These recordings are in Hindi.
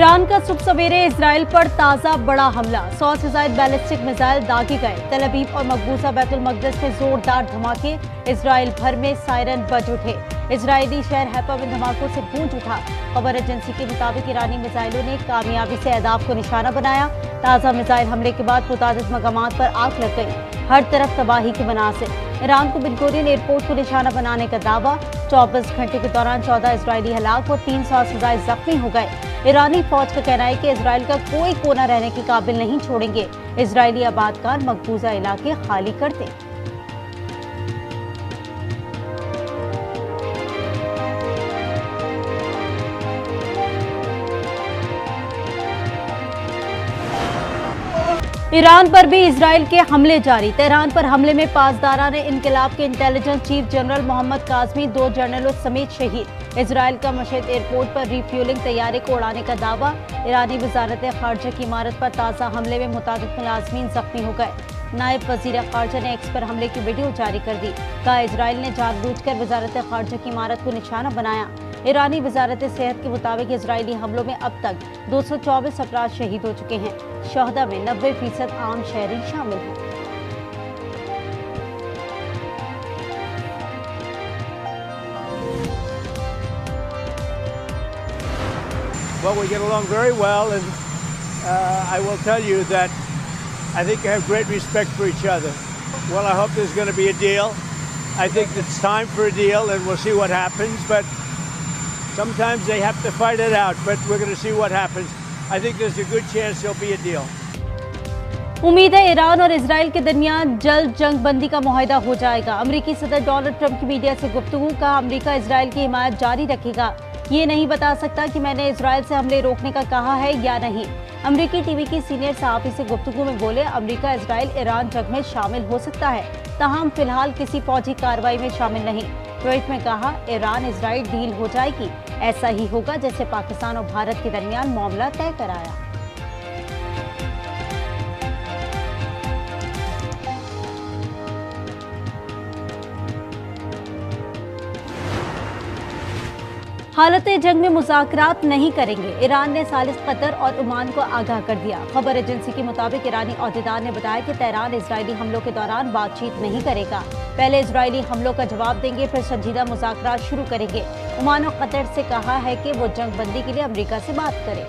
ईरान का सुबह सवेरे इजराइल पर ताजा बड़ा हमला, 100 से ज्यादा बैलिस्टिक मिसाइल दागे गए। तेल अवीव और मकबूजा बैतुल मकदस में जोरदार धमाके, इजराइल भर में सायरन बज उठे। इजरायली शहर हैफा में धमाकों से गूंज उठा। खबर एजेंसी के मुताबिक ईरानी मिसाइलों ने कामयाबी से अहदाफ को निशाना बनाया। ताजा मिसाइल हमले के बाद मुतादिद मकामात पर आग लग गई। हर तरफ तबाही के मनासिर। ईरान को बेन गुरियन एयरपोर्ट को निशाना बनाने का दावा। 24 घंटे के दौरान 14 इजरायली हलाक और 300 से ज्यादा जख्मी हो गए। ईरानी फौज का कहना है कि इजराइल का कोई कोना रहने के काबिल नहीं छोड़ेंगे। इजरायली आबादकार मकबूजा इलाके खाली कर दें। ईरान पर भी इजराइल के हमले जारी। तेहरान पर हमले में पासदारान इनकलाब के intelligence chief general Mohammad Kazmi 2 जनरलों समेत शहीद। इजराइल का मशहद एयरपोर्ट पर रिफ्यूलिंग तैयारे को उड़ाने का दावा। ईरानी वजारत खारजा की इमारत पर ताज़ा हमले में मुतादिद मुलाजमीन जख्मी हो गए। नायब वजीर खारजा ने एक्स पर हमले की वीडियो जारी कर दी। कहा इजराइल ने जानबूझकर वजारत खारजा की इमारत को निशाना बनाया। ईरानी वजारत सेहत के मुताबिक इजरायली हमलों में अब तक 224 अफराद शहीद हो चुके हैं। शहदा में 90% आम शहरी शामिल हैं। Well, we get along very well, and I will tell you that I think I have great respect for each other. Well, I hope there's going to be a deal. I think it's time for a deal, and we'll see what happens. But sometimes they have to fight it out. But we're going to see what happens. I think there's a good chance there'll be a deal. उम्मीद है ईरान और इजराइल के दरमियान जल्द जंग बंदी का मुआहदा हो जाएगा। अमेरिकी सदर डोनाल्ड ट्रंप की मीडिया से गुफ्तगू का अमेरिका इजराइल की हिमायत जारी रखेगा। ये नहीं बता सकता कि मैंने इजराइल से हमले रोकने का कहा है या नहीं। अमेरिकी टीवी की सीनियर सहाफ़ी से गुफ्तगू में बोले, अमेरिका इजराइल ईरान जंग में शामिल हो सकता है, ताहम फिलहाल किसी फौजी कार्रवाई में शामिल नहीं। ट्वीट में कहा, ईरान इजराइल डील हो जाएगी, ऐसा ही होगा जैसे पाकिस्तान और भारत के दरमियान मामला तय कराया। हालत जंग में मुज़ाकरात नहीं करेंगे। ईरान ने सालिस कतर और ओमान को आगाह कर दिया। खबर एजेंसी के मुताबिक ईरानी अहदेदार ने बताया कि तेहरान इजरायली हमलों के दौरान बातचीत नहीं करेगा। पहले इजरायली हमलों का जवाब देंगे, फिर संजीदा मुज़ाकरात शुरू करेंगे। ओमान और कतर से कहा है कि वो जंग बंदी के लिए अमेरिका से बात करें।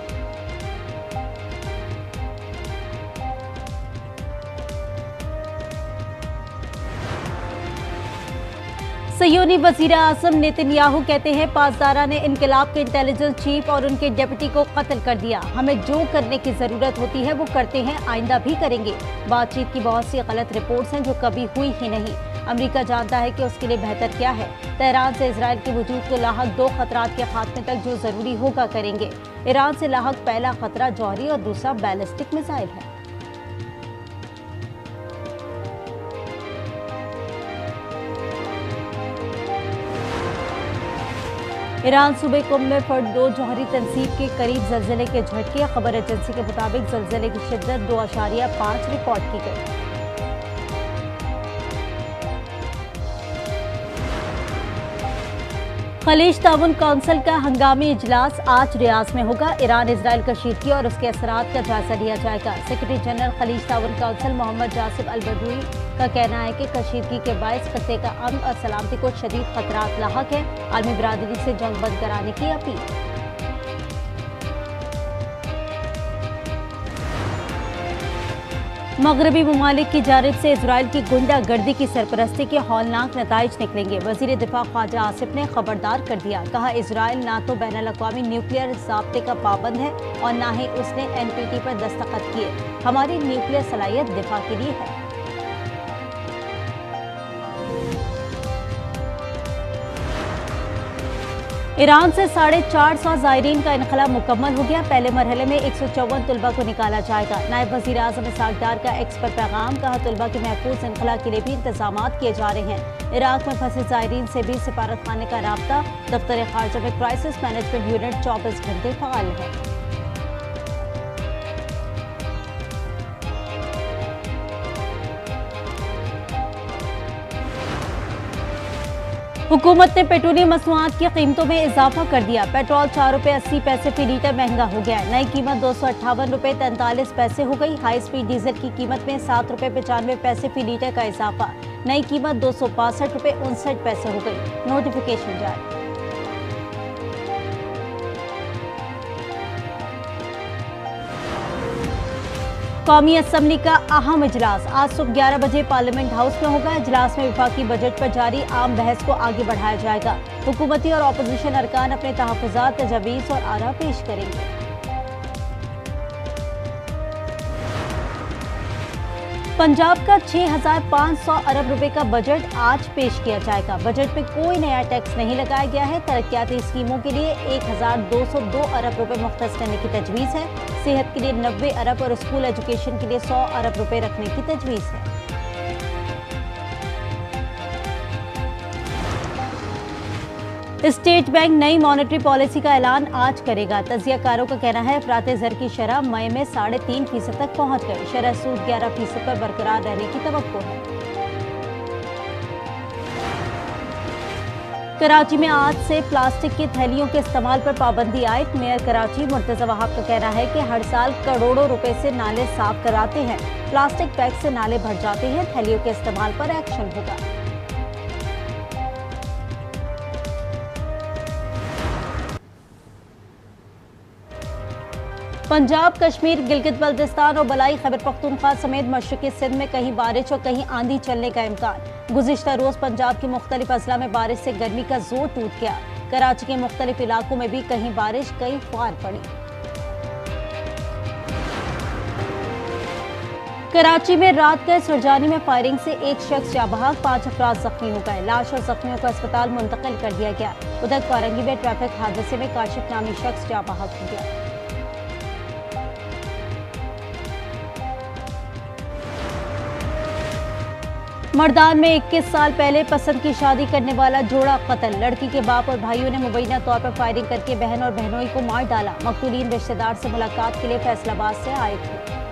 सयोनी वजीर आज़म नेतन्याहू कहते हैं, पासदारा ने इनकलाब के इंटेलिजेंस चीफ और उनके डेप्यूटी को कत्ल कर दिया। हमें जो करने की जरूरत होती है वो करते हैं, आइंदा भी करेंगे। बातचीत की बहुत सी गलत रिपोर्ट्स हैं जो कभी हुई ही नहीं। अमेरिका जानता है कि उसके लिए बेहतर क्या है। तेहरान से इजराइल के वजूद को लाहक 2 खतरात के खात्मे तक जो जरूरी होगा करेंगे। ईरान से लाहक पहला खतरा जौहरी और दूसरा बैलिस्टिक मिसाइल है। ईरान सूबे कुम में फर्द 2 जौहरी तनसीब के करीब जल्जले के झटके। खबर एजेंसी के मुताबिक जल्जले की शिद्दत 2.5 रिकॉर्ड की गई। खलीज ताउन काउंसिल का हंगामी इजलास आज रियाज में होगा। ईरान इजराइल कशीदगी और उसके असरात का जायजा लिया जाएगा। सेक्रेटरी जनरल खलीज ताउन काउंसिल मोहम्मद जासिम अल बदूई का कहना है कि कशीदगी के बायस खत्ते का अमन और सलामती को शदीद खतरात लाहक है। आलमी बिरादरी से जंग बंद कराने की अपील। मगरबी ममालिक की जानिब से इजराइल की गुंडागर्दी की सरपरस्ती के हौलनाक नताइज निकलेंगे। वजीर दिफा ख्वाजा आसिफ ने खबरदार कर दिया। कहा, इजराइल ना तो बैनुल-अक़वामी न्यूक्लियर ज़ाब्ते का पाबंद है और ना ही उसने NPT पर दस्तखत किए। हमारी न्यूक्लियर सलाहियत दिफा के लिए है। ईरान से 450 ज़ायरीन का इनखला मुकम्मल हो गया। पहले मरहले में 154 तुलबा को निकाला जाएगा। नायब वज़ीर आज़म इसाक डार का एक्स पर पैगाम। कहा, तुलबा के महफूज इनखला के लिए भी इंतजामात किए जा रहे हैं। इराक में फंसे ज़ायरीन से भी सिफारत खाने का राब्ता। दफ्तर खारजा में क्राइसिस मैनेजमेंट यूनिट 24 घंटे फ़ाल है। हुकूमत ने पेट्रोलियम मसनूआत की कीमतों में इजाफा कर दिया। पेट्रोल 4 रुपये 80 पैसे फी लीटर महंगा हो गया है। नई कीमत 258 रुपये 43 पैसे हो गई। हाई स्पीड डीजल की कीमत में 7 रुपये 95 पैसे फी लीटर का इजाफा। नई कीमत 262 रुपये 59 पैसे हो गई। नोटिफिकेशन जारी। कौमी असम्बली का अहम इजलास आज सुबह 11 बजे पार्लियामेंट हाउस में होगा। इजलास में वफाकी बजट पर जारी आम बहस को आगे बढ़ाया जाएगा। हुकूमती और अपोजिशन अरकान अपने तहफ़्फ़ुज़ात, तजवीज़ और आरा पेश करेंगे। पंजाब का 6,500 अरब रुपए का बजट आज पेश किया जाएगा। बजट में कोई नया टैक्स नहीं लगाया गया है। तरक्याती स्कीमों के लिए 1,202 अरब रुपए मुख्तस करने की तजवीज़ है। सेहत के लिए 90 अरब और स्कूल एजुकेशन के लिए 100 अरब रुपए रखने की तजवीज़ है। स्टेट बैंक नई मॉनेटरी पॉलिसी का ऐलान आज करेगा। तजियाकारों का कहना है अफराते ज़र की शरह मई में 3.5% तक पहुंच गई। शरह सूद 11% पर बरकरार रहने की तवक्को है। कराची में आज से प्लास्टिक की थैलियों के इस्तेमाल पर पाबंदी आयद। मेयर कराची मुर्तज़ा वहाब का कहना है कि हर साल करोड़ों रुपए से नाले साफ कराते हैं। प्लास्टिक बैग से नाले भर जाते हैं। थैलियों के इस्तेमाल पर एक्शन होगा। पंजाब, कश्मीर, गिलगित बल्तिस्तान और बलाई खैबर पख्तूनख्वा समेत मशरक़ी सिंध में कहीं बारिश और कहीं आंधी चलने का इम्कान। गुज़िश्ता रोज़ पंजाब के मुख्तलिफ अजला में बारिश से गर्मी का जोर टूट गया। कराची के मुख्तलिफ इलाकों में भी कहीं बारिश कहीं फुहार पड़ी। कराची में रात गए सुरजानी में फायरिंग से एक शख्स जाबहाक, 5 अफराद जख्मी हो गए। लाश और जख्मियों को अस्पताल मुंतकिल कर दिया गया। उधर कोरंगी में ट्रैफिक हादसे में काशिफ नामी शख्स जाबहाक हो गया। मर्दान में 21 साल पहले पसंद की शादी करने वाला जोड़ा कत्ल। लड़की के बाप और भाइयों ने मुबैना तौर पर फायरिंग करके बहन और बहनोई को मार डाला। मकतूलीन रिश्तेदार से मुलाकात के लिए फैसलाबाद से आए थे।